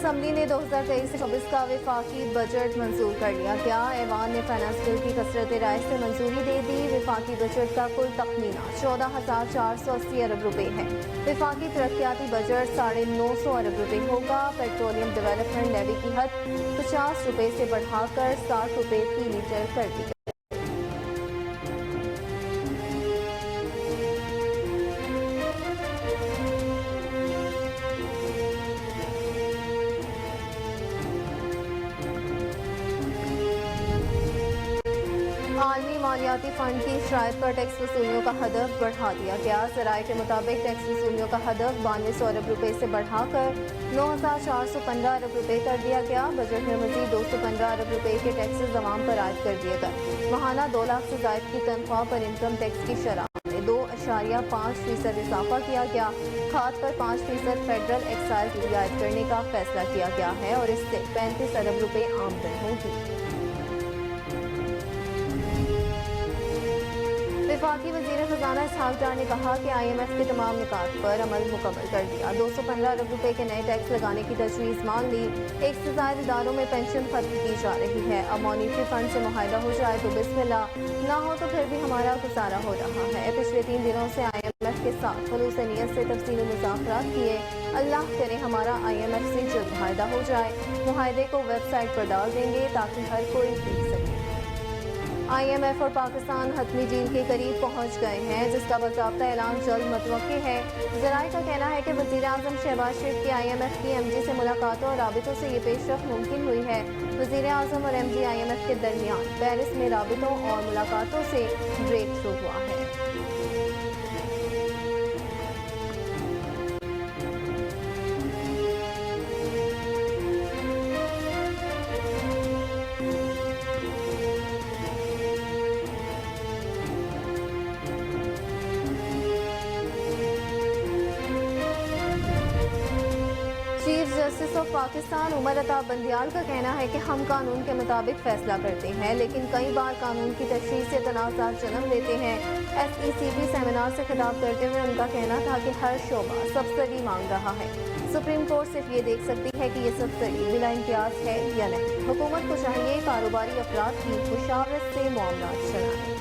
Assembly نے 2023-24 کا وفاقی بجٹ منظور کر لیا کیا ایوان نے فائنانس بل کی کثرت رائے سے منظوری دے دی وفاقی بجٹ کا کل تخمینہ 14,480 ارب روپے ہے وفاقی ترقیاتی بجٹ 950 ارب روپے ہوگا پیٹرولیم ڈیولپمنٹ لیوی کی حد 50 روپے سے بڑھا کر 60 روپے فی لیٹر کر دی گئی عالمی مالیاتی فنڈ کی شرائط پر ٹیکس وصولیوں کا ہدف بڑھا دیا گیا ذرائع کے مطابق ٹیکس وصولیوں کا ہدف 9200 ارب روپے سے بڑھا کر 9415 ارب روپے کر دیا گیا بجٹ میں مزید 215 ارب روپے کے ٹیکسز عوام پر عائد کر دیے گئے ماہانہ 2 لاکھ سے زائد کی تنخواہ پر انکم ٹیکس کی شرح میں 2.5% اضافہ کیا گیا کھاد پر 5% فیڈرل ایکسائز ڈیوٹی عائد کرنے کا فیصلہ کیا گیا ہے اور اس سے 35 ارب روپے آمدن ہوگی وفاقی وزیر خزانہ اسحاق ڈار نے کہا کہ IMF کے تمام نکات پر عمل مکمل کر دیا 215 ارب روپے کے نئے ٹیکس لگانے کی تجویز مان لی ایک سے زائد اداروں میں پینشن ختم کی جا رہی ہے اب مانیٹری فنڈ سے معاہدہ ہو جائے تو بسم اللہ نہ ہو تو پھر بھی ہمارا گزارا ہو رہا ہے پچھلے 3 دنوں سے IMF کے ساتھ خلوص نیت سے تفصیلی مذاکرات کیے اللہ کرے ہمارا IMF سے جلد معاہدہ ہو جائے معاہدے کو ویب سائٹ پر ڈال دیں گے تاکہ ہر کوئی دیکھ سکے IMF اور پاکستان حتمی ڈیل کے قریب پہنچ گئے ہیں جس کا باضابطہ اعلان جلد متوقع ہے ذرائع کا کہنا ہے کہ وزیر اعظم شہباز شریف کی IMF کی MD سے ملاقاتوں اور رابطوں سے یہ پیش رفت ممکن ہوئی ہے وزیر اعظم اور MD IMF کے درمیان پیرس میں رابطوں اور ملاقاتوں سے بریک تھرو ہوا ہے chief justice of Pakistan Umar Ata Bandial کا کہنا ہے کہ ہم قانون کے مطابق فیصلہ کرتے ہیں لیکن کئی بار قانون کی تشریح سے تنازعات جنم لیتے ہیں SECP سیمینار سے خطاب کرتے ہوئے ان کا کہنا تھا کہ ہر شعبہ سبسڈی مانگ رہا ہے سپریم کورٹ صرف یہ دیکھ سکتی ہے کہ یہ سبسڈی بلا امتیاز ہے یا نہیں حکومت کو چاہیے کاروباری افراد کی مشاورت سے معاملات چلائیں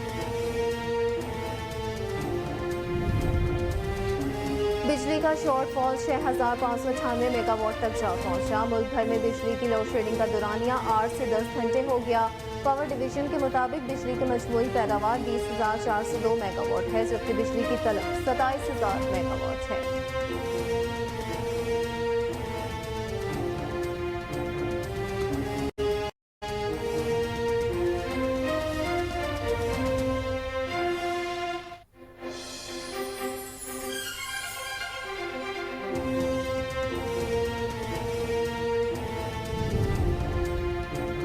بجلی کا شارٹ فال 6598 میگا واٹ تک جا پہنچا ملک بھر میں بجلی کی لوڈ شیڈنگ کا دورانیہ 8 سے 10 گھنٹے ہو گیا پاور ڈویژن کے مطابق بجلی کی مجموعی پیداوار 20,402 میگا واٹ ہے جبکہ بجلی کی طلب 27,000 میگا واٹ ہے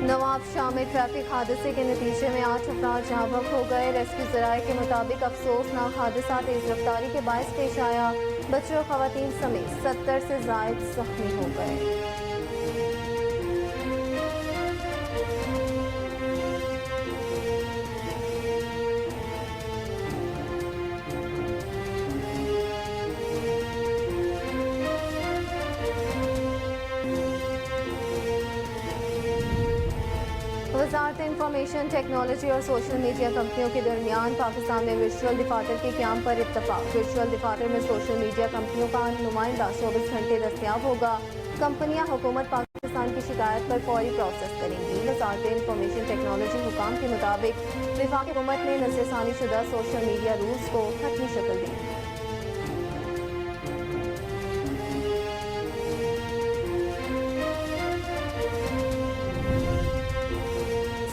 نواب شاہ میں ٹریفک حادثے کے نتیجے میں 8 افراد جاں بحق ہو گئے ریسکیو ذرائع کے مطابق افسوسناک حادثہ تیز رفتاری کے باعث پیش آیا بچے اور خواتین سمیت 70 سے زائد زخمی ہو گئے وزارت انفارمیشن ٹیکنالوجی اور سوشل میڈیا کمپنیوں کے درمیان پاکستان میں ورچوئل دفاتر کے قیام پر اتفاق ورچوئل دفاتر میں سوشل میڈیا کمپنیوں کا نمائندہ 24 گھنٹے دستیاب ہوگا کمپنیاں حکومت پاکستان کی شکایت پر فوری پروسیس کریں گی وزارت انفارمیشن ٹیکنالوجی حکام کے مطابق وفاقی حکومت نے نظر ثانی شدہ سوشل میڈیا رولز کو حتمی شکل the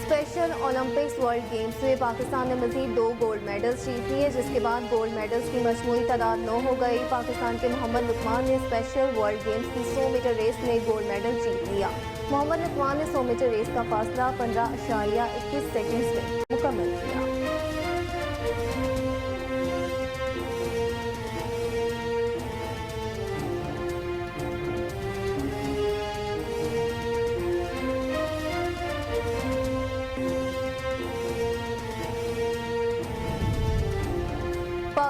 special Olympics world games میں پاکستان نے مزید 2 گولڈ میڈلز جیت لیے جس کے بعد گولڈ میڈلز کی مجموعی تعداد 9 ہو گئی پاکستان کے محمد لقمان نے اسپیشل ورلڈ گیمز کی 100 میٹر ریس میں گولڈ میڈل جیت لیا محمد لقمان نے 100 میٹر ریس کا فاصلہ 15.21 سیکنڈز میں مکمل کیا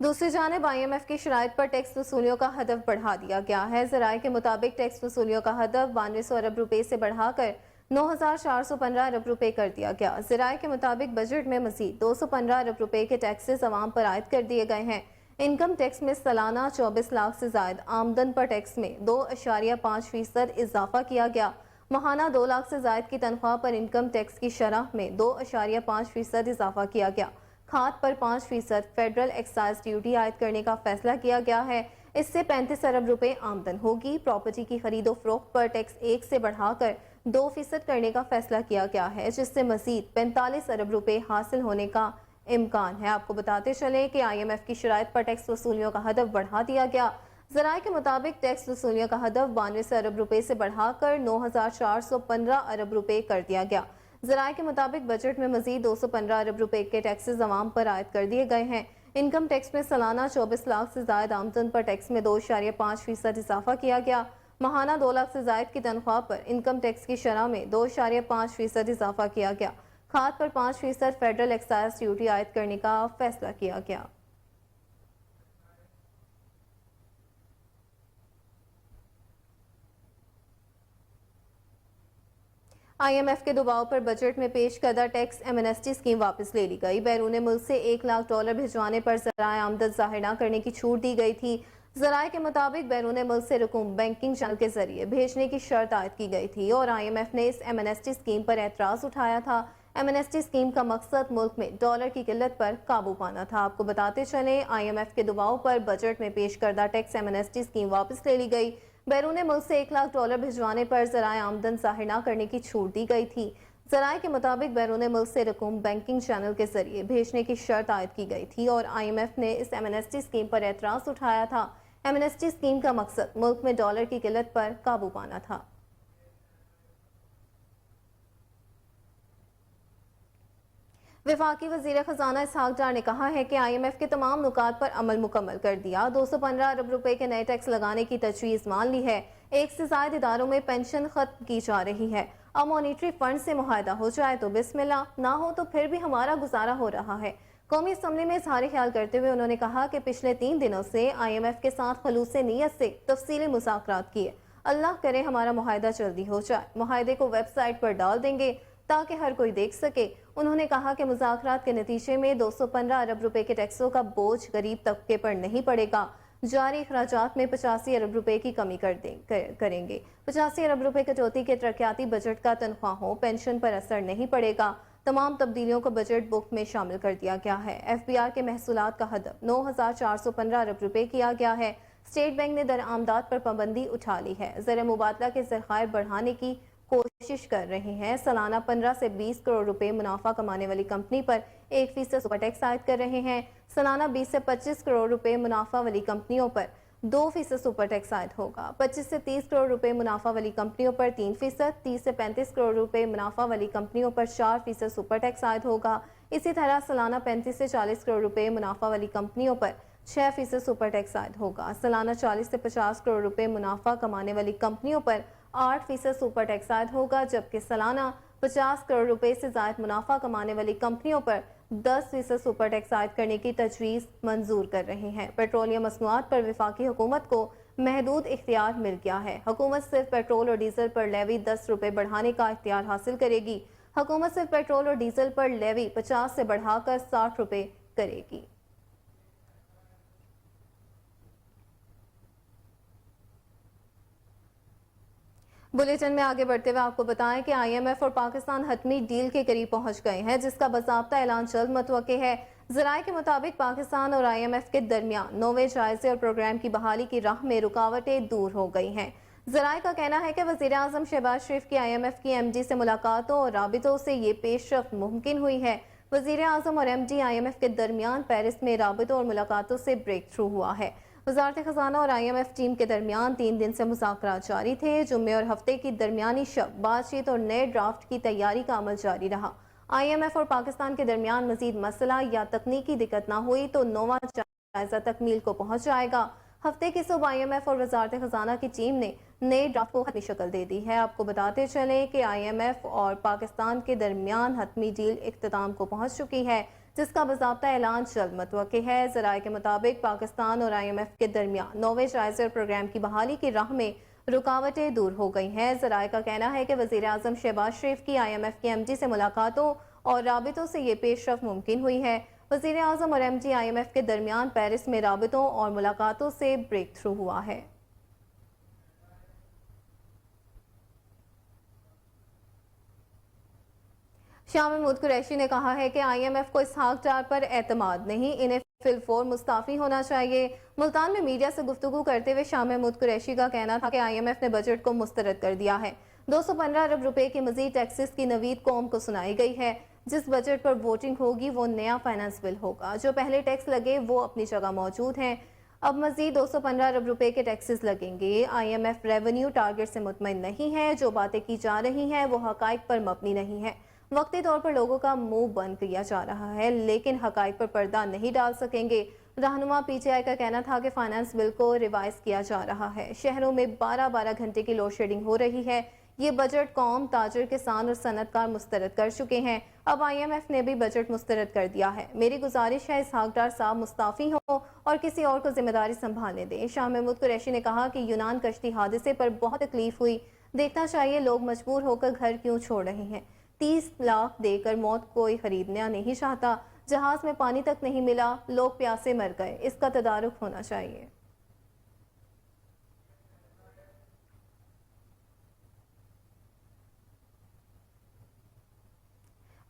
دوسری جانب IMF کی شرائط پر ٹیکس وصولیوں کا ہدف بڑھا دیا گیا ہے۔ ذرائع کے مطابق ٹیکس وصولیوں کا ہدف 9200 ارب روپے سے بڑھا کر 9415 ارب روپے کر دیا گیا۔ ذرائع کے مطابق بجٹ میں مزید 215 ارب روپے کے ٹیکسز عوام پر عائد کر دیے گئے ہیں۔ انکم ٹیکس میں سالانہ 24 لاکھ سے زائد آمدن پر ٹیکس میں 2.5% اضافہ کیا گیا۔ ماہانہ 2 لاکھ سے زائد کی تنخواہ پر انکم ٹیکس کی شرح میں 2.5% اضافہ کیا گیا۔ کھاد پر 5% فیڈرل ایکسائز ڈیوٹی عائد کرنے کا فیصلہ کیا گیا ہے۔ اس سے 35 ارب روپے آمدن ہوگی۔ پراپرٹی کی خرید و فروخت پر ٹیکس 1 سے بڑھا کر 2% کرنے کا فیصلہ کیا گیا ہے، جس سے مزید 45 ارب روپے حاصل ہونے کا امکان ہے۔ آپ کو بتاتے چلیں کہ IMF کی شرائط پر ٹیکس وصولیوں کا ہدف بڑھا دیا گیا۔ ذرائع کے مطابق ٹیکس وصولیوں کا ہدف 92 ارب روپے سے بڑھا کر 9415 ارب روپے کر دیا گیا۔ ذرائع کے مطابق بجٹ میں مزید 215 ارب روپے کے ٹیکسز عوام پر عائد کر دیے گئے ہیں۔ انکم ٹیکس میں سالانہ 24 لاکھ سے زائد آمدن پر ٹیکس میں 2.5% اضافہ کیا گیا۔ ماہانہ 2 لاکھ سے زائد کی تنخواہ پر انکم ٹیکس کی شرح میں 2.5% اضافہ کیا گیا۔ کھاد پر 5% فیڈرل ایکسائز ڈیوٹی عائد کرنے کا فیصلہ کیا گیا۔ IMF کے دباؤ پر بجٹ میں پیش کردہ ٹیکس ایمنسٹی اسکیم واپس لے لی گئی۔ بیرون ملک سے $1 لاکھ بھجوانے پر ذرائع آمدن ظاہر نہ کرنے کی چھوٹ دی گئی تھی۔ ذرائع کے مطابق بیرون ملک سے رقوم بینکنگ چینل کے ذریعے بھیجنے کی شرط عائد کی گئی تھی اور IMF نے اس ایمنسٹی اسکیم پر اعتراض اٹھایا تھا۔ ایمنسٹی اسکیم کا مقصد ملک میں ڈالر کی قلت پر قابو پانا تھا۔ آپ کو بتاتے چلیں IMF کے دباؤ پر بجٹ میں پیش کردہ ٹیکس ایمنسٹی اسکیم واپس لے لی گئی۔ بیرون ملک سے $1 لاکھ بھجوانے پر ذرائع آمدن ظاہر نہ کرنے کی چھوٹ دی گئی تھی۔ ذرائع کے مطابق بیرون ملک سے رقوم بینکنگ چینل کے ذریعے بھیجنے کی شرط عائد کی گئی تھی اور IMF نے اس ایمنسٹی اسکیم پر اعتراض اٹھایا تھا۔ ایمنسٹی اسکیم کا مقصد ملک میں ڈالر کی قلت پر قابو پانا تھا۔ وفاقی وزیر خزانہ اسحاق ڈار نے کہا ہے کہ IMF کے تمام نکات پر عمل مکمل کر دیا۔ 215 ارب روپے کے نئے ٹیکس لگانے کی تجویز مان لی ہے۔ 1 سے زائد اداروں میں پینشن ختم کی جا رہی ہے۔ اب مانیٹری فنڈ سے معاہدہ ہو جائے تو بسم اللہ، نہ ہو تو پھر بھی ہمارا گزارا ہو رہا ہے۔ قومی اسمبلی میں اظہار خیال کرتے ہوئے انہوں نے کہا کہ پچھلے 3 دنوں سے IMF کے ساتھ خلوص نیت سے تفصیلی مذاکرات کیے۔ اللہ کرے ہمارا معاہدہ جلدی ہو جائے۔ معاہدے کو ویب سائٹ پر ڈال دیں گے تاکہ ہر کوئی دیکھ سکے۔ انہوں نے کہا کہ مذاکرات کے نتیجے میں 215 ارب روپے کے ٹیکسوں کا بوجھ غریب طبقے پر نہیں پڑے گا۔ جاری اخراجات میں 85 ارب روپے کی کمی کریں گے۔ 85 ارب روپے کٹوتی کے ترقیاتی بجٹ کا تنخواہوں پینشن پر اثر نہیں پڑے گا۔ تمام تبدیلیوں کو بجٹ بک میں شامل کر دیا گیا ہے۔ FBR کے محصولات کا ہدف 9415 ارب روپے کیا گیا ہے۔ اسٹیٹ بینک نے درآمدات پر پابندی اٹھا لی ہے۔ زر مبادلہ کے ذخائر بڑھانے کی کوشش کر رہے ہیں۔ سالانہ 15 سے 20 کروڑ روپے منافع کمانے والی کمپنی پر 1% سپر ٹیکس عائد کر رہے ہیں۔ سالانہ 20 سے 25 کروڑ روپے منافع والی کمپنیوں پر 2% سپر ٹیکس عائد ہوگا۔ 25 سے 30 کروڑ روپے منافع والی کمپنیوں پر 3%، 30 سے 35 کروڑ روپے منافع والی کمپنیوں پر 4% سپر ٹیکس عائد ہوگا۔ اسی طرح سالانہ 35 سے 40 کروڑ روپے منافع والی کمپنیوں پر 6% سپر ٹیکس عائد ہوگا۔ سالانہ 40 سے 50 کروڑ روپے منافع کمانے والی کمپنیوں پر 8% سپر ٹیکس عائد ہوگا، جبکہ سالانہ 50 کروڑ روپے سے زائد منافع کمانے والی کمپنیوں پر 10% سپر ٹیکس عائد کرنے کی تجویز منظور کر رہے ہیں۔ پیٹرولیم مصنوعات پر وفاقی حکومت کو محدود اختیار مل گیا ہے۔ حکومت صرف پیٹرول اور ڈیزل پر لیوی 10 روپے بڑھانے کا اختیار حاصل کرے گی۔ حکومت صرف پیٹرول اور ڈیزل پر لیوی 50 سے بڑھا کر 60 روپے کرے گی۔ بلیٹن میں آگے بڑھتے ہوئے آپ کو بتائیں کہ IMF اور پاکستان حتمی ڈیل کے قریب پہنچ گئے ہیں، جس کا باضابطہ اعلان جلد متوقع ہے۔ ذرائع کے مطابق پاکستان اور IMF کے درمیان نویں جائزے اور پروگرام کی بحالی کی راہ میں رکاوٹیں دور ہو گئی ہیں۔ ذرائع کا کہنا ہے کہ وزیر اعظم شہباز شریف کی IMF کی MD سے ملاقاتوں اور رابطوں سے یہ پیش رفت ممکن ہوئی ہے۔ وزیر اعظم اور MD IMF کے درمیان پیرس میں رابطوں اور ملاقاتوں سے بریک تھرو ہوا ہے۔ وزارت خزانہ اور IMF ٹیم کے درمیان 3 دن سے مذاکرات جاری تھے۔ جمعے اور ہفتے کی درمیانی شب بات چیت اور نئے ڈرافٹ کی تیاری کا عمل جاری رہا۔ IMF اور پاکستان کے درمیان مزید مسئلہ یا تکنیکی دقت نہ ہوئی تو نواں جائزہ تکمیل کو پہنچ جائے گا۔ ہفتے کی صبح IMF اور وزارت خزانہ کی ٹیم نے نئے ڈرافٹ کو حتمی شکل دے دی ہے۔ آپ کو بتاتے چلیں کہ IMF اور پاکستان کے درمیان حتمی ڈیل اختتام کو پہنچ چکی ہے۔ جس کا باضابطہ اعلان جلد متوقع ہے۔ ذرائع کے مطابق پاکستان اور IMF کے درمیان 9ویں جائزہ پروگرام کی بحالی کی راہ میں رکاوٹیں دور ہو گئی ہیں۔ ذرائع کا کہنا ہے کہ وزیر اعظم شہباز شریف کی IMF کے MD سے ملاقاتوں اور رابطوں سے یہ پیش رفت ممکن ہوئی ہے۔ وزیر اعظم اور MD IMF کے درمیان پیرس میں رابطوں اور ملاقاتوں سے بریک تھرو ہوا ہے۔ شاہ محمود قریشی نے کہا ہے کہ IMF کو اسحاق ڈار پر اعتماد نہیں، انہیں فی الفور مستعفی ہونا چاہیے۔ ملتان میں میڈیا سے گفتگو کرتے ہوئے شاہ محمود قریشی کا کہنا تھا کہ IMF نے بجٹ کو مسترد کر دیا ہے۔ 215 ارب روپے کی مزید ٹیکسز کی نوید قوم کو سنائی گئی ہے۔ جس بجٹ پر ووٹنگ ہوگی وہ نیا فائنانس بل ہوگا۔ جو پہلے ٹیکس لگے وہ اپنی جگہ موجود ہیں، اب مزید 215 ارب روپے کے ٹیکسز لگیں گے۔ IMF ریونیو ٹارگٹ سے مطمئن نہیں ہے، جو باتیں کی جا رہی ہیں وہ حقائق پر مبنی نہیں ہے۔ وقتی طور پر لوگوں کا منہ بند کیا جا رہا ہے لیکن حقائق پر پردہ نہیں ڈال سکیں گے۔ رہنما PTI کا کہنا تھا کہ فائنانس بل کو ریوائز کیا جا رہا ہے۔ شہروں میں 12 گھنٹے کی لوڈ شیڈنگ ہو رہی ہے۔ یہ بجٹ قوم، تاجر، کسان اور صنعت کار مسترد کر چکے ہیں۔ اب IMF نے بھی بجٹ مسترد کر دیا ہے۔ میری گزارش ہے اسحاق ڈار صاحب مستعفی ہوں اور کسی اور کو ذمہ داری سنبھالنے دیں۔ شاہ محمود قریشی نے کہا کہ یونان کشتی حادثے پر بہت تکلیف ہوئی، دیکھنا چاہیے لوگ مجبور ہو کر گھر کیوں چھوڑ رہے ہیں۔ 30 لاکھ دے کر موت کوئی خریدنا نہیں چاہتا، جہاز میں پانی تک نہیں ملا، لوگ پیاسے مر گئے، اس کا تدارک ہونا چاہیے۔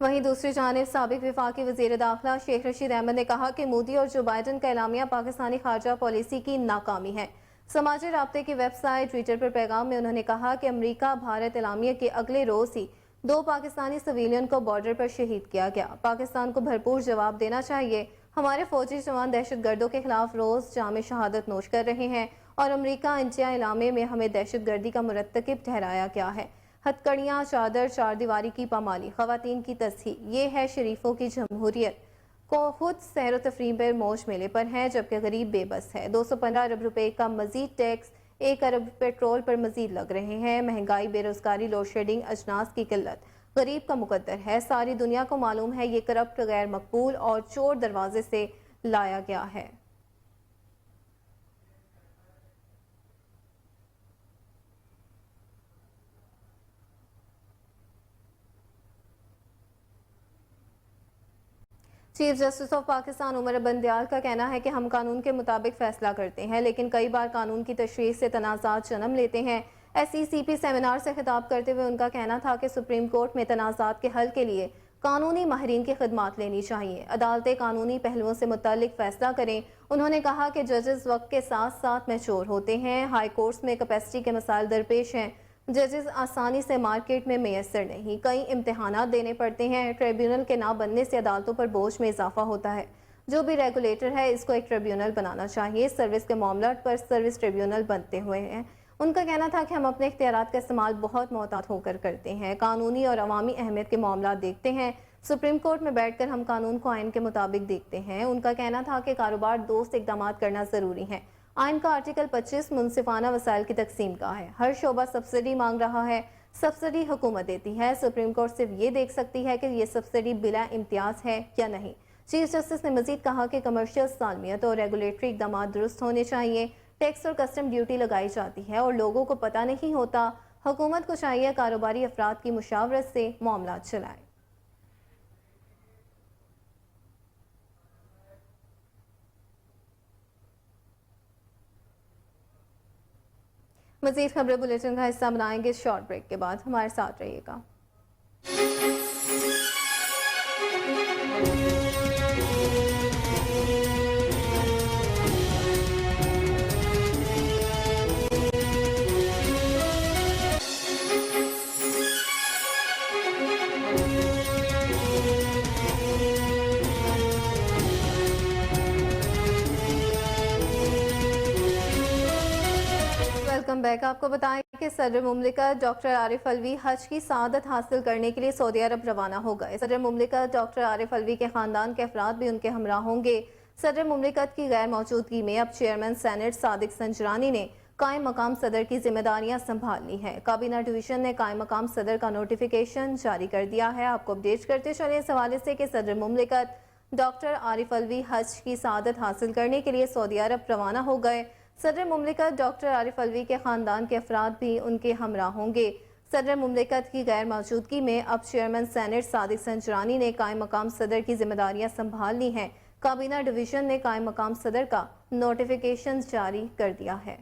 وہیں دوسری جانب سابق وفاقی وزیر داخلہ شیخ رشید احمد نے کہا کہ مودی اور جو بائیڈن کا اعلامیہ پاکستانی خارجہ پالیسی کی ناکامی ہے۔ سماجی رابطے کی ویب سائٹ ٹویٹر پر پیغام میں انہوں نے کہا کہ امریکہ بھارت اعلامیہ کے اگلے روز ہی 2 پاکستانی سویلین کو بارڈر پر شہید کیا گیا۔ پاکستان کو بھرپور جواب دینا چاہیے۔ ہمارے فوجی جوان دہشت گردوں کے خلاف روز جام شہادت نوش کر رہے ہیں اور امریکہ انڈیا اعلامیہ میں ہمیں دہشت گردی کا مرتکب ٹھہرایا گیا ہے۔ ہتھ کڑیاں، چادر، چار دیواری کی پامالی، خواتین کی تصحیح، یہ ہے شریفوں کی جمہوریت۔ کو خود سیر و تفریح پر موج میلے پر ہیں جبکہ غریب بے بس ہے۔ 215 ارب روپے کا مزید ٹیکس، 1 ارب پیٹرول پر مزید لگ رہے ہیں۔ مہنگائی، بے روزگاری، لوڈ شیڈنگ، اجناس کی قلت غریب کا مقدر ہے۔ ساری دنیا کو معلوم ہے یہ کرپٹ، غیر مقبول اور چور دروازے سے لایا گیا ہے۔ چیف جسٹس آف پاکستان عمر بندیال کا کہنا ہے کہ ہم قانون کے مطابق فیصلہ کرتے ہیں لیکن کئی بار قانون کی تشریح سے تنازعات جنم لیتے ہیں۔ SECP سیمینار سے خطاب کرتے ہوئے ان کا کہنا تھا کہ سپریم کورٹ میں تنازعات کے حل کے لیے قانونی ماہرین کی خدمات لینی چاہیے۔ عدالتیں قانونی پہلوؤں سے متعلق فیصلہ کریں۔ انہوں نے کہا کہ ججز وقت کے ساتھ ساتھ میچور ہوتے ہیں۔ ہائی کورٹس میں کیپیسٹی کے مسائل درپیش ہیں۔ ججز آسانی سے مارکیٹ میں میسر نہیں، کئی امتحانات دینے پڑتے ہیں۔ ٹریبیونل کے نہ بننے سے عدالتوں پر بوجھ میں اضافہ ہوتا ہے۔ جو بھی ریگولیٹر ہے اس کو ایک ٹریبیونل بنانا چاہیے۔ سروس کے معاملات پر سروس ٹریبیونل بنتے ہوئے ہیں۔ ان کا کہنا تھا کہ ہم اپنے اختیارات کا استعمال بہت محتاط ہو کر کرتے ہیں، قانونی اور عوامی اہمیت کے معاملات دیکھتے ہیں۔ سپریم کورٹ میں بیٹھ کر ہم قانون کو آئین کے مطابق دیکھتے ہیں۔ ان کا کہنا تھا کہ کاروبار دوست اقدامات کرنا ضروری ہے۔ آئین کا آرٹیکل 25 منصفانہ وسائل کی تقسیم کا ہے۔ ہر شعبہ سبسڈی مانگ رہا ہے، سبسڈی حکومت دیتی ہے۔ سپریم کورٹ صرف یہ دیکھ سکتی ہے کہ یہ سبسڈی بلا امتیاز ہے یا نہیں۔ چیف جسٹس نے مزید کہا کہ کمرشل سالمیت اور ریگولیٹری اقدامات درست ہونے چاہیے۔ ٹیکس اور کسٹم ڈیوٹی لگائی جاتی ہے اور لوگوں کو پتہ نہیں ہوتا۔ حکومت کو چاہیے کاروباری افراد کی مشاورت سے معاملات چلائے۔ مزید خبریں بلیٹن کا حصہ بنائیں گے شارٹ بریک کے بعد، ہمارے ساتھ رہیے گا۔ Welcome back. آپ کو بتائیں کہ صدر مملکت ڈاکٹر عارف علوی حج کی سعادت حاصل کرنے کے لیے سعودی عرب روانہ ہو گئے۔ صدر مملکت ڈاکٹر عارف علوی کے خاندان کے افراد بھی ان کے ہمراہ ہوں گے۔ صدر مملکت کی غیر موجودگی میں اب چیئرمین سینٹ صادق سنجرانی نے قائم مقام صدر کی ذمہ داریاں سنبھال لی ہیں۔ کابینہ ڈویژن نے قائم مقام صدر کا نوٹیفیکیشن جاری کر دیا ہے۔ آپ کو اپڈیٹ کرتے چلیں اس حوالے سے کہ صدر مملکت ڈاکٹر عارف الوی حج کی سعادت حاصل کرنے کے لیے سعودی عرب روانہ ہو گئے۔ صدر مملکت ڈاکٹر عارف الوی کے خاندان کے افراد بھی ان کے ہمراہ ہوں گے۔ صدر مملکت کی غیر موجودگی میں اب چیئرمین سینیٹ صادق سنجرانی نے قائم مقام صدر کی ذمہ داریاں سنبھال لی ہیں۔ کابینہ ڈویژن نے قائم مقام صدر کا نوٹیفیکیشن جاری کر دیا ہے۔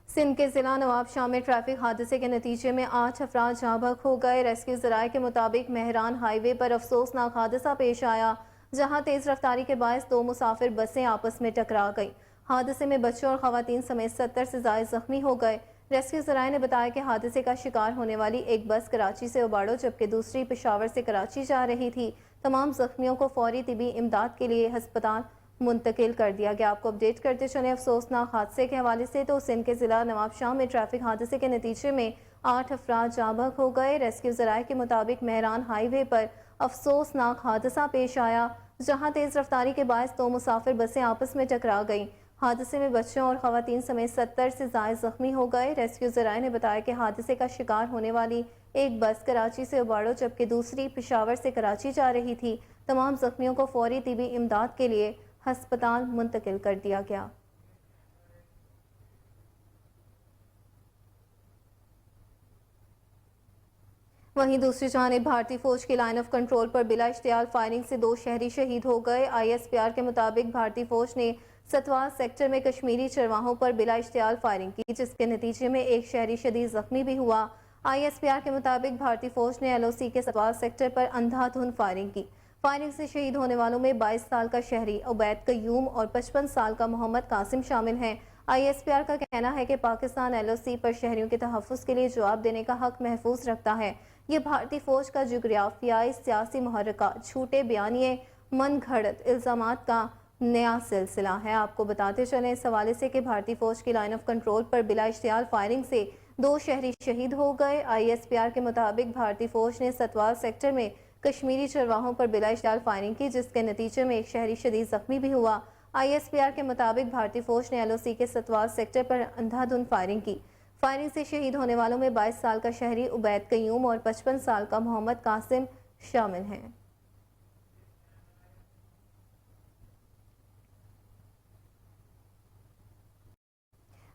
سندھ کے ضلع نواب شاہ میں ٹریفک حادثے کے نتیجے میں 8 افراد جاں بحق ہو گئے۔ ریسکیو ذرائع کے مطابق مہران ہائی وے پر افسوسناک حادثہ پیش آیا، جہاں تیز رفتاری کے باعث 2 مسافر بسیں آپس میں ٹکرا گئیں۔ حادثے میں بچوں اور خواتین سمیت 70 سے زائد زخمی ہو گئے۔ ریسکیو ذرائع نے بتایا کہ حادثے کا شکار ہونے والی ایک بس کراچی سے اوباڑو جبکہ دوسری پشاور سے کراچی جا رہی تھی۔ تمام زخمیوں کو فوری طبی امداد کے لیے ہسپتال منتقل کر دیا گیا۔ آپ کو اپڈیٹ کرتے چلیں افسوسناک حادثے کے حوالے سے تو سندھ کے ضلع نواب شاہ میں ٹریفک حادثے کے نتیجے میں 8 افراد جاں بحق ہو گئے۔ ریسکیو ذرائع کے مطابق مہران ہائی وے پر افسوسناک حادثہ پیش آیا، جہاں تیز رفتاری کے باعث 2 مسافر بسیں آپس میں ٹکرا گئیں۔ حادثے میں بچوں اور خواتین سمیت 70 سے زائد زخمی ہو گئے۔ ریسکیو ذرائع نے بتایا کہ حادثے کا شکار ہونے والی ایک بس کراچی سے اوباڑو جبکہ دوسری پشاور سے کراچی جا رہی تھی۔ تمام زخمیوں کو فوری طبی امداد کے لیے ہسپتال منتقل کر دیا گیا۔ وہیں دوسری جانب بھارتی فوج کی لائن آف کنٹرول پر بلا اشتعال فائرنگ سے 2 شہری شہید ہو گئے۔ ISPR کے مطابق بھارتی فوج نے ستوال سیکٹر میں کشمیری چرواہوں پر بلا اشتعال فائرنگ کی، جس کے نتیجے میں ایک شہری شدید زخمی بھی ہوا۔ ISPR کے مطابق بھارتی فوج نے LOC کے ستوال سیکٹر پر اندھا دھند فائرنگ کی۔ فائرنگ سے شہید ہونے والوں میں 22 سال کا شہری عبید قیوم اور 55 سال کا محمد قاسم شامل ہیں۔ ISPR کا کہنا ہے کہ پاکستان LOC پر شہریوں کے تحفظ کے لیے جواب دینے کا حق محفوظ رکھتا ہے۔ یہ بھارتی فوج کا جغرافیائی سیاسی محرکات، جھوٹے بیانیے، من گھڑت الزامات کا نیا سلسلہ ہے۔ آپ کو بتاتے چلیں اس حوالے سے کہ بھارتی فوج کی لائن آف کنٹرول پر بلا اشتعال فائرنگ سے 2 شہری شہید ہو گئے۔ ISPR کے مطابق بھارتی فوج نے ستوال سیکٹر میں کشمیری چرواہوں پر بلا اشتعال فائرنگ کی، جس کے نتیجے میں ایک شہری شدید زخمی بھی ہوا۔ ISPR کے مطابق بھارتی فوج نے LOC کے ستوال سیکٹر پر اندھا دھند فائرنگ کی۔ فائرنگ سے شہید ہونے والوں میں 22 سال کا شہری عبید قیوم اور 55 سال کا محمد قاسم شامل ہیں۔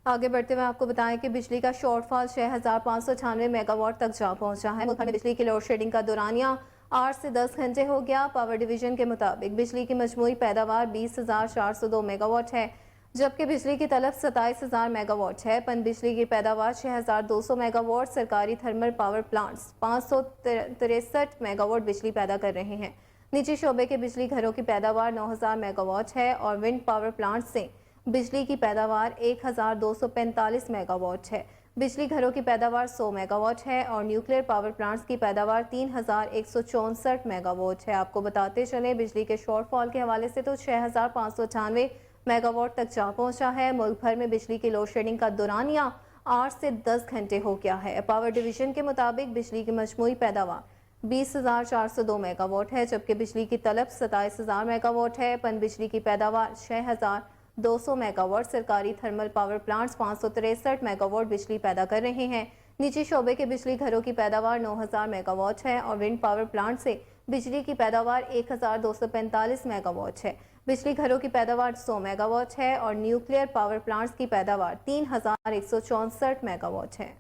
آگے بڑھتے ہوئے آپ کو بتائیں کہ بجلی کا شارٹ فال 6598 میگا واٹ تک جا پہنچا ہے۔ ملک میں بجلی کی لوڈ شیڈنگ کا دورانیہ 8 سے 10 گھنٹے ہو گیا۔ پاور ڈویژن کے مطابق بجلی کی مجموعی پیداوار 20,402 میگا واٹ ہے، جبکہ بجلی کی طلب 27,000 میگا واٹ ہے۔ پن بجلی کی پیداوار 6,200 میگا واٹ، سرکاری thermal power plants 563 mega what بجلی پیدا کر رہے ہیں۔ نجی شعبے کے بجلی گھروں کی پیداوار 9,000 میگا واٹ ہے اور ونڈ پاور پلانٹ سے بجلی کی پیداوار 1,245 میگا واٹ ہے۔ بجلی گھروں کی پیداوار 100 میگا واٹ ہے اور نیوکلیر پاور پلانٹس کی پیداوار 3,164 میگا واٹ ہے۔ آپ کو بتاتے چلیں بجلی کے شارٹ فال کے حوالے سے تو 6,598 میگا واٹ تک جا پہنچا ہے۔ ملک بھر میں بجلی کی لوڈ شیڈنگ کا دورانیہ 8 سے 10 گھنٹے ہو گیا ہے۔ پاور ڈویژن کے مطابق بجلی کی مجموعی پیداوار 20,402 میگا واٹ ہے، جبکہ بجلی کی طلب 27,000 میگا واٹ ہے۔ پن بجلی کی پیداوار 6,200 میگا واٹ، سرکاری thermal power plants 563 mega what بجلی پیدا کر رہے ہیں۔ نجی شعبے کے بجلی گھروں کی پیداوار 9,000 میگا واٹ ہے اور ونڈ پاور پلانٹ سے بجلی کی پیداوار 1,245 میگا واٹ ہے۔ بجلی گھروں کی پیداوار 100 میگا واٹ ہے اور نیوکلیر پاور پلانٹس کی پیداوار 3,164 میگا واٹ ہے۔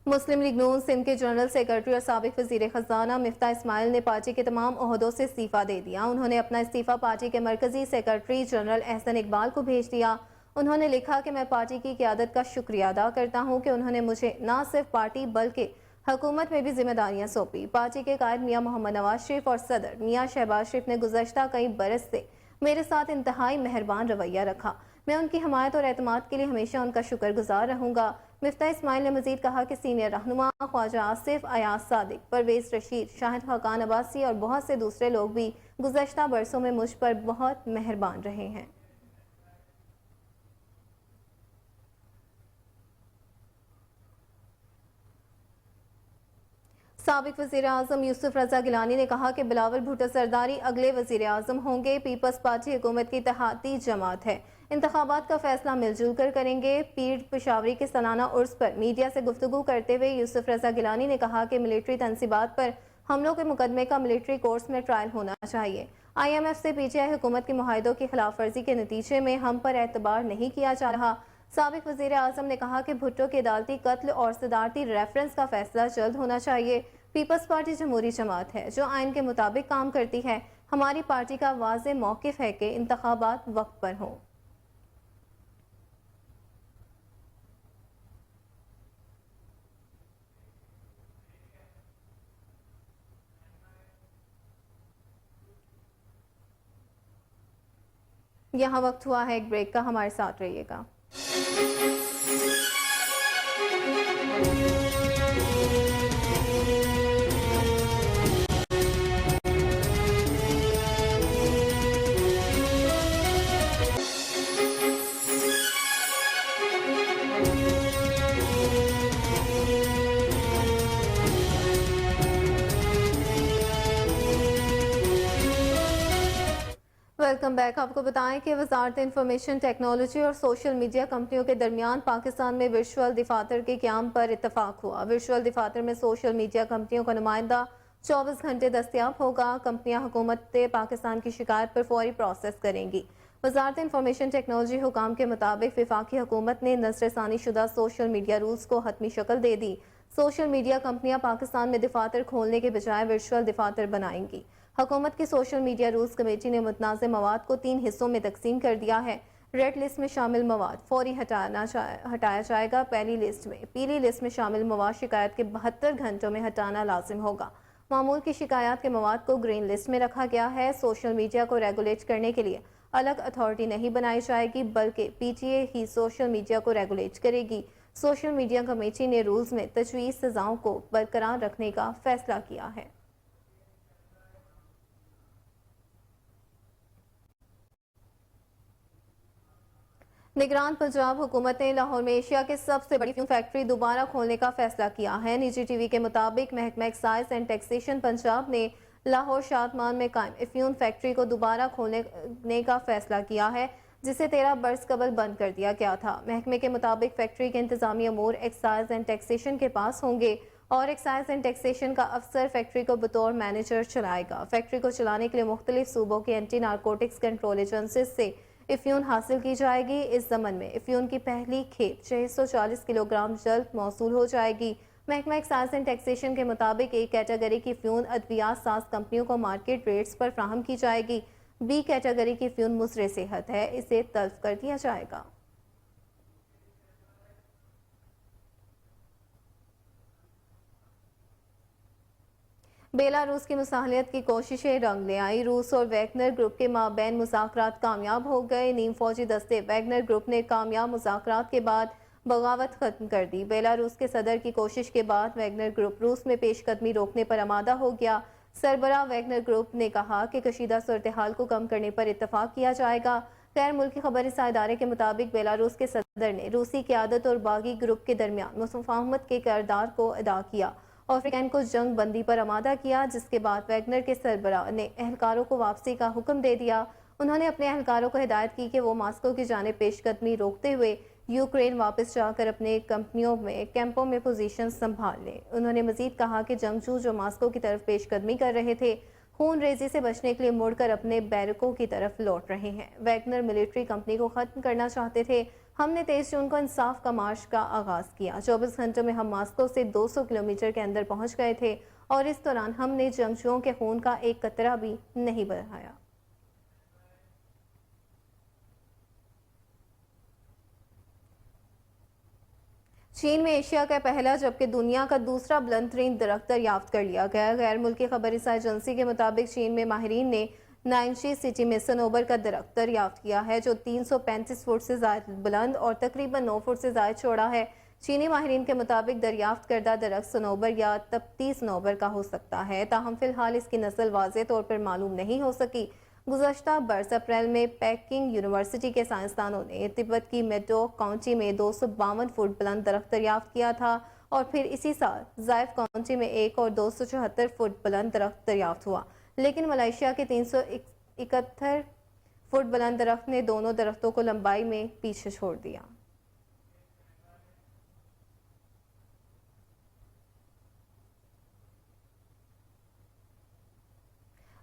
مسلم لیگ نون سندھ کے جنرل سیکرٹری اور سابق وزیر خزانہ مفتاح اسماعیل نے پارٹی کے تمام عہدوں سے استعفیٰ دے دیا۔ انہوں نے اپنا استعفیٰ پارٹی کے مرکزی سیکرٹری جنرل احسن اقبال کو بھیج دیا۔ انہوں نے لکھا کہ میں پارٹی کی قیادت کا شکریہ ادا کرتا ہوں کہ انہوں نے مجھے نہ صرف پارٹی بلکہ حکومت میں بھی ذمہ داریاں سونپی۔ پارٹی کے قائد میاں محمد نواز شریف اور صدر میاں شہباز شریف نے گزشتہ کئی برس سے میرے ساتھ انتہائی مہربان رویہ رکھا۔ میں ان کی حمایت اور اعتماد کے لیے ہمیشہ ان کا شکر گزار رہوں گا۔ مفتاح اسماعیل نے مزید کہا کہ سینئر رہنما خواجہ آصف، ایاز صادق، پرویز رشید، شاہد خاقان عباسی اور بہت سے دوسرے لوگ بھی گزشتہ برسوں میں مجھ پر بہت مہربان رہے ہیں۔ سابق وزیر اعظم یوسف رضا گیلانی نے کہا کہ بلاول بھٹو زرداری اگلے وزیر اعظم ہوں گے۔ پیپلز پارٹی حکومت کی اتحادی جماعت ہے، انتخابات کا فیصلہ مل جل کر کریں گے۔ پیر پشاوری کے سالانہ عرس پر میڈیا سے گفتگو کرتے ہوئے یوسف رضا گیلانی نے کہا کہ ملٹری تنصیبات پر حملوں کے مقدمے کا ملٹری کورٹس میں ٹرائل ہونا چاہیے۔ IMF سے PTI حکومت کے معاہدوں کی خلاف ورزی کے نتیجے میں ہم پر اعتبار نہیں کیا جا رہا۔ سابق وزیر اعظم نے کہا کہ بھٹو کے عدالتی قتل اور صدارتی ریفرنس کا فیصلہ جلد ہونا چاہیے۔ پیپلز پارٹی جمہوری جماعت ہے جو آئین کے مطابق کام کرتی ہے۔ ہماری پارٹی کا واضح موقف ہے کہ انتخابات وقت پر ہوں۔ یہاں وقت ہوا ہے ایک بریک کا، ہمارے ساتھ رہیے گا۔ Welcome back. آپ کو بتائیں کہ وزارت انفارمیشن ٹیکنالوجی اور سوشل میڈیا کمپنیوں کے درمیان پاکستان میں ورچوئل دفاتر کے قیام پر اتفاق ہوا۔ ورچوئل دفاتر میں سوشل میڈیا کمپنیوں کا نمائندہ 24 گھنٹے دستیاب ہوگا۔ کمپنیاں حکومت پاکستان کی شکایت پر فوری پروسیس کریں گی۔ وزارت انفارمیشن ٹیکنالوجی حکام کے مطابق وفاقی حکومت نے نظر ثانی شدہ سوشل میڈیا رولز کو حتمی شکل دے دی۔ سوشل میڈیا کمپنیاں پاکستان میں دفاتر کھولنے کے بجائے ورچوئل دفاتر بنائیں گی۔ حکومت کی سوشل میڈیا رولز کمیٹی نے متنازع مواد کو 3 حصوں میں تقسیم کر دیا ہے۔ ریڈ لسٹ میں شامل مواد فوری ہٹایا جائے گا۔ پیلی لسٹ میں شامل مواد شکایت کے 72 گھنٹوں میں ہٹانا لازم ہوگا۔ معمول کی شکایات کے مواد کو گرین لسٹ میں رکھا گیا ہے۔ سوشل میڈیا کو ریگولیٹ کرنے کے لیے الگ اتھارٹی نہیں بنائی جائے گی، بلکہ PTA ہی سوشل میڈیا کو ریگولیٹ کرے گی۔ سوشل میڈیا کمیٹی نے رولز میں تجویز سزاؤں کو برقرار رکھنے کا فیصلہ کیا ہے۔ نگران پنجاب حکومت نے لاہور میں ایشیا کے سب سے بڑی افیون فیکٹری دوبارہ کھولنے کا فیصلہ کیا ہے۔ نجی ٹی وی کے مطابق محکمہ ایکسائز اینڈ ٹیکسیشن پنجاب نے لاہور شادمان میں قائم افیون فیکٹری کو دوبارہ کھولنے کا فیصلہ کیا ہے، جسے 13 برس قبل بند کر دیا گیا تھا۔ محکمے کے مطابق فیکٹری کے انتظامی امور ایکسائز اینڈ ٹیکسیشن کے پاس ہوں گے اور ایکسائز اینڈ ٹیکسیشن کا افسر فیکٹری کو بطور مینیجر چلائے گا۔ فیکٹری کو چلانے کے لیے مختلف صوبوں کے اینٹی نارکوٹکس کنٹرول ایجنسیز سے افیون حاصل کی جائے گی۔ اس ضمن میں افیون کی پہلی کھیپ 640 کلو گرام جلد موصول ہو جائے گی۔ محکمہ ایکسائز اینڈ ٹیکسیشن کے مطابق ایک کیٹیگری کی افیون ادویات ساز کمپنیوں کو مارکیٹ ریٹس پر فراہم کی جائے گی۔ B کیٹیگری کی افیون مضر صحت ہے، اسے تلف کر دیا جائے گا۔ بیلاروس کی مصالحت کی کوششیں رنگ لے آئی۔ روس اور ویگنر گروپ کے مابین مذاکرات کامیاب ہو گئے۔ نیم فوجی دستے ویگنر گروپ نے کامیاب مذاکرات کے بعد بغاوت ختم کر دی۔ بیلاروس کے صدر کی کوشش کے بعد ویگنر گروپ روس میں پیش قدمی روکنے پر آمادہ ہو گیا۔ سربراہ ویگنر گروپ نے کہا کہ کشیدہ صورتحال کو کم کرنے پر اتفاق کیا جائے گا۔ غیر ملکی خبر رساں ادارے کے مطابق بیلاروس کے صدر نے روسی قیادت اور باغی گروپ کے درمیان مفاہمت کے کردار کو ادا کیا اور افریقین کو جنگ بندی پر آمادہ کیا، جس کے بعد ویگنر کے سربراہ نے اہلکاروں کو واپسی کا حکم دے دیا۔ انہوں نے اپنے اہلکاروں کو ہدایت کی کہ وہ ماسکو کی جانب پیش قدمی روکتے ہوئے یوکرین واپس جا کر اپنے کیمپوں میں پوزیشن سنبھال لیں۔ انہوں نے مزید کہا کہ جنگجو جو ماسکو کی طرف پیش قدمی کر رہے تھے خون ریزی سے بچنے کے لیے مڑ کر اپنے بیرکوں کی طرف لوٹ رہے ہیں۔ ویگنر ملٹری کمپنی کو ختم کرنا چاہتے تھے۔ ہم نے 23 جون کو انصاف کا مارچ کا آغاز کیا۔ 24 گھنٹوں میں ہم ماسکو سے 200 کلومیٹر کے اندر پہنچ گئے تھے اور اس دوران ہم نے جنگجوؤں کے خون کا ایک قطرہ بھی نہیں بہایا۔ چین میں ایشیا کا پہلا جبکہ دنیا کا دوسرا بلند ترین درخت دریافت کر لیا گیا۔ غیر ملکی خبر رساں ایجنسی کے مطابق چین میں ماہرین نے نائنشی سٹی میں صنوبر کا درخت دریافت کیا ہے جو 335 فٹ سے زائد بلند اور تقریباً 9 فٹ سے زائد چوڑا ہے۔ چینی ماہرین کے مطابق دریافت کردہ درخت صنوبر یا تبتی صنوبر کا ہو سکتا ہے، تاہم فی الحال اس کی نسل واضح طور پر معلوم نہیں ہو سکی۔ گزشتہ برس اپریل میں پیکنگ یونیورسٹی کے سائنسدانوں نے تبت کی میڈو کاؤنٹی میں 252 فٹ بلند درخت دریافت کیا تھا۔ اور پھر اسی سال زائف کاؤنٹی میں 1 اور 274 فٹ بلند درخت دریافت ہوا، لیکن ملائیشیا کے 371 فٹ بلند درخت نے دونوں درختوں کو لمبائی میں پیچھے چھوڑ دیا۔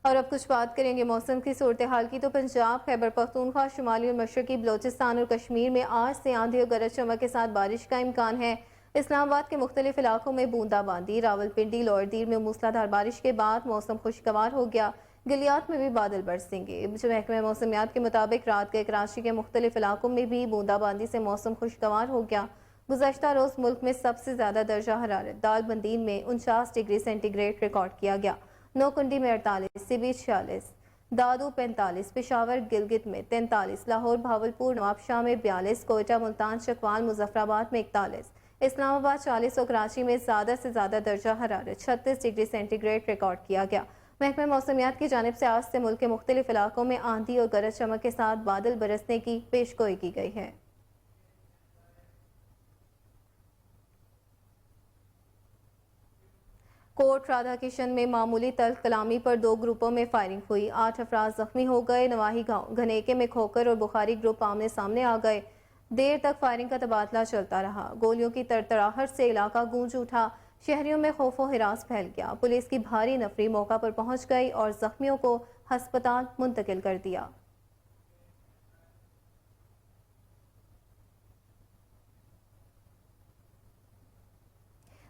اور اب کچھ بات کریں گے موسم کی صورتحال کی، تو پنجاب، خیبر پختونخوا، شمالی اور مشرقی بلوچستان اور کشمیر میں آج سے آندھی اور گرج چمک کے ساتھ بارش کا امکان ہے۔ اسلام آباد کے مختلف علاقوں میں بوندا باندی، راولپنڈی، لوئردیر میں موسلادھار بارش کے بعد موسم خوشگوار ہو گیا، گلیات میں بھی بادل برسیں گے۔ محکمہ موسمیات کے مطابق رات گئے کراچی کے مختلف علاقوں میں بھی بوندا باندی سے موسم خوشگوار ہو گیا۔ گزشتہ روز ملک میں سب سے زیادہ درجہ حرارت دالبندین میں 49 ڈگری سینٹی گریڈ ریکارڈ کیا گیا، نوکنڈی میں 48، سبی 46، دادو 45، پشاور گلگت میں 43، لاہور بھاولپور نوابشاہ میں 42، کوئٹہ ملتان چکوال مظفر آباد میں 41، اسلام آباد 40 اور کراچی میں زیادہ سے زیادہ درجہ حرارت 36 ڈگری سینٹی گریڈ ریکارڈ کیا گیا۔ محکمہ موسمیات کی جانب سے آج سے ملک کے مختلف علاقوں میں آندھی اور گرج چمک کے ساتھ بادل برسنے کی پیشگوئی کی گئی ہے۔ کوٹ رادھا کشن میں معمولی تلخ کلامی پر 2 گروپوں میں فائرنگ ہوئی، 8 افراد زخمی ہو گئے۔ نواحی گاؤں گھنیکے میں کھوکر اور بخاری گروپ آمنے سامنے آ گئے، دیر تک فائرنگ کا تبادلہ چلتا رہا، گولیوں کی تڑتڑاہٹ سے علاقہ گونج اٹھا، شہریوں میں خوف و ہراس پھیل گیا، پولیس کی بھاری نفری موقع پر پہنچ گئی اور زخمیوں کو ہسپتال منتقل کر دیا۔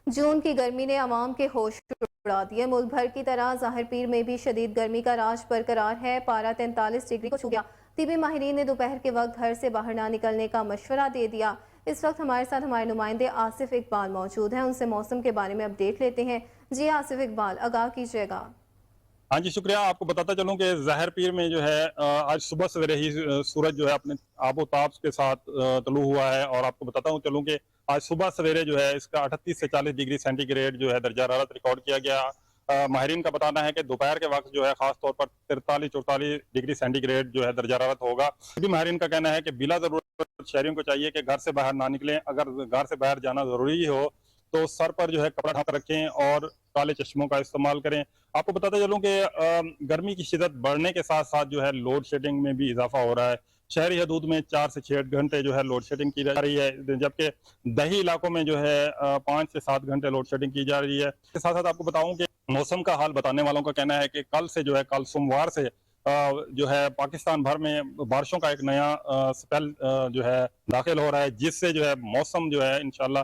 جون کی گرمی نے عوام کے ہوش اڑا دیے، ملک بھر کی طرح ظاہر پیر میں بھی شدید گرمی کا راج برقرار ہے، پارہ 43 ڈگری کو چھو گیا۔ طبی ماہرین نے دوپہر کے وقت گھر سے باہر نہ نکلنے کا مشورہ دے دیا۔ اس وقت ہمارے ساتھ ہمارے نمائندے آصف اقبال موجود ہیں، ان سے موسم کے بارے میں اپڈیٹ لیتے ہیں۔ جی آصف اقبال، آگاہ کیجیے گا۔ ہاں جی شکریہ، آپ کو بتاتا چلوں کہ ظاہر پیر میں جو ہے آج صبح سویرے ہی سورج جو ہے اپنے آب و تاب کے ساتھ طلوع ہوا ہے، اور آپ کو بتاتا ہوں چلوں کہ آج صبح سویرے جو ہے اس کا 38 سے 40 ڈگری سینٹی گریڈ جو ہے درجہ حرارت ریکارڈ کیا گیا۔ ماہرین کا بتانا ہے کہ دوپہر کے وقت جو ہے خاص طور پر 43-44 ڈگری سینٹی گریڈ جو ہے درجہ حرارت ہوگا۔ بھی ماہرین کا کہنا ہے کہ بلا ضرورت شہریوں کو چاہیے کہ گھر سے باہر نہ نکلیں، اگر گھر سے باہر جانا ضروری ہو تو سر پر جو ہے کپڑا ڈھانپ رکھیں اور کالے چشموں کا استعمال کریں۔ آپ کو بتاتا چلوں کہ گرمی کی شدت بڑھنے کے ساتھ ساتھ جو ہے لوڈ شیڈنگ میں بھی اضافہ ہو رہا ہے۔ شہری حدود میں 4 سے 6 گھنٹے جو ہے لوڈ شیڈنگ کی جا رہی ہے، جبکہ دیہی علاقوں میں جو ہے 5 سے 7 گھنٹے لوڈ شیڈنگ کی جا رہی ہے۔ اس کے ساتھ ساتھ آپ کو بتاؤں کہ موسم کا حال بتانے والوں کا کہنا ہے کہ کل سوموار سے جو ہے پاکستان بھر میں بارشوں کا ایک نیا سپیل جو ہے داخل ہو رہا ہے، جس سے جو ہے موسم جو ہے انشاءاللہ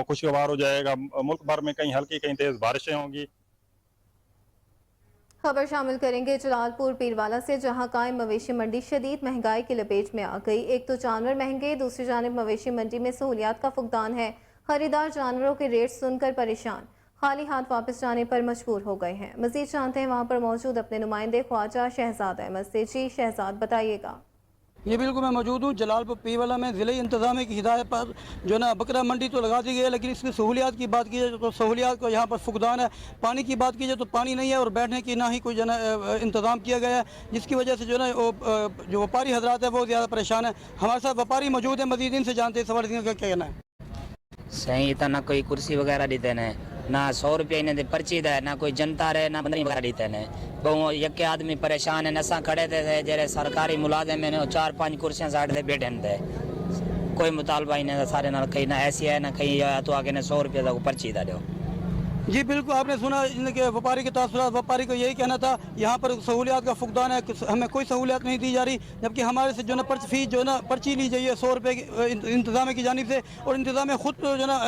خوشگوار ہو جائے گا۔ ملک بھر میں کہیں ہلکی کہیں تیز بارشیں ہوں گی۔ خبر شامل کریں گے جلال پور پیروالا سے، جہاں قائم مویشی منڈی شدید مہنگائی کی لپیٹ میں آ گئی۔ ایک تو جانور مہنگے، دوسری جانب مویشی منڈی میں سہولیات کا فقدان ہے، خریدار جانوروں کے ریٹ سن کر پریشان، خالی ہاتھ واپس جانے پر مجبور ہو گئے ہیں۔ مزید جانتے ہیں وہاں پر موجود اپنے نمائندے خواجہ شہزاد احمد سے۔ جی شہزاد، بتائیے گا۔ یہ بالکل میں موجود ہوں جلال پور پیروالا میں، ضلع انتظامیہ کی ہدایت پر جو ہے نا بکرا منڈی تو لگا دی گئی ہے، لیکن اس کی سہولیات کی بات کی جائے تو سہولیات کو یہاں پر فقدان ہے۔ پانی کی بات کی جائے تو پانی نہیں ہے، اور بیٹھنے کی نہ ہی کوئی جو ہے نا انتظام کیا گیا ہے، جس کی وجہ سے جو ہے نا جو وپاری حضرات ہیں وہ زیادہ پریشان ہیں۔ ہمارے ساتھ وپاری موجود ہیں، مزید ان سے جانتے ہیں اس حوالے سے کیا کہنا ہے۔ صحیح تھا، نہ کوئی کرسی وغیرہ دیتے ہیں، نہ 100 روپے انہیں پرچی دے، نہ کوئی جنتا رہے، نہ 15 وغیرہ دیتے ہیں۔ وہ یک آدمی پریشان ہے، نساں کھڑے تھے جیسے سرکاری ملازم ہیں، 4-5 کرسیاں سائڈ سے بیٹھے تھے، کوئی مطالبہ ہی نہیں، سارے نہ کہیں نہ ایسی ہے نہ کہیں تو آگے نے 100 روپے کا پرچی دے دو۔ جی بالکل، آپ نے سنا کہ وپاری کے تاثرات، وپاری کو یہی کہنا تھا یہاں پر سہولیات کا فقدان ہے، ہمیں کوئی سہولیات نہیں دی جا رہی، جبکہ ہمارے سے جو نا فیس جو نا پرچی لی جائیے 100 روپے کی انتظامیہ کی جانب سے، اور انتظامیہ خود جو نا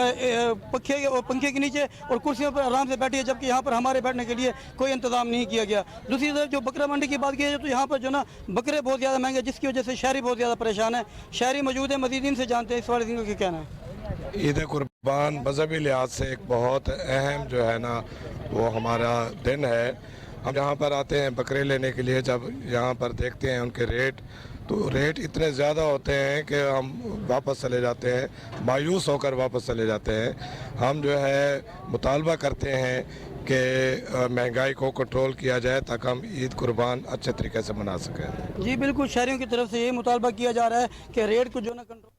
پنکھے کے نیچے اور کرسیوں پر آرام سے بیٹھی ہے، جبکہ یہاں پر ہمارے بیٹھنے کے لیے کوئی انتظام نہیں کیا گیا۔ دوسری طرف جو بکرا منڈی کی بات کی جائے تو یہاں پر جو نا بکرے بہت زیادہ مہنگے، جس کی وجہ سے شہری بہت زیادہ پریشان ہیں۔ شہری موجود ہیں، مزید ان سے جانتے ہیں اس والے دن کا کہنا ہے۔ عید قربان مذہبی لحاظ سے ایک بہت اہم جو ہے نا وہ ہمارا دن ہے۔ ہم یہاں پر آتے ہیں بکرے لینے کے لیے، جب یہاں پر دیکھتے ہیں ان کے ریٹ، تو ریٹ اتنے زیادہ ہوتے ہیں کہ ہم واپس چلے جاتے ہیں، مایوس ہو کر واپس چلے جاتے ہیں۔ ہم جو ہے مطالبہ کرتے ہیں کہ مہنگائی کو کنٹرول کیا جائے تاکہ ہم عید قربان اچھے طریقے سے منا سکیں۔ جی بالکل، شہریوں کی طرف سے یہ مطالبہ کیا جا رہا ہے کہ ریٹ کو جو نا کنٹرول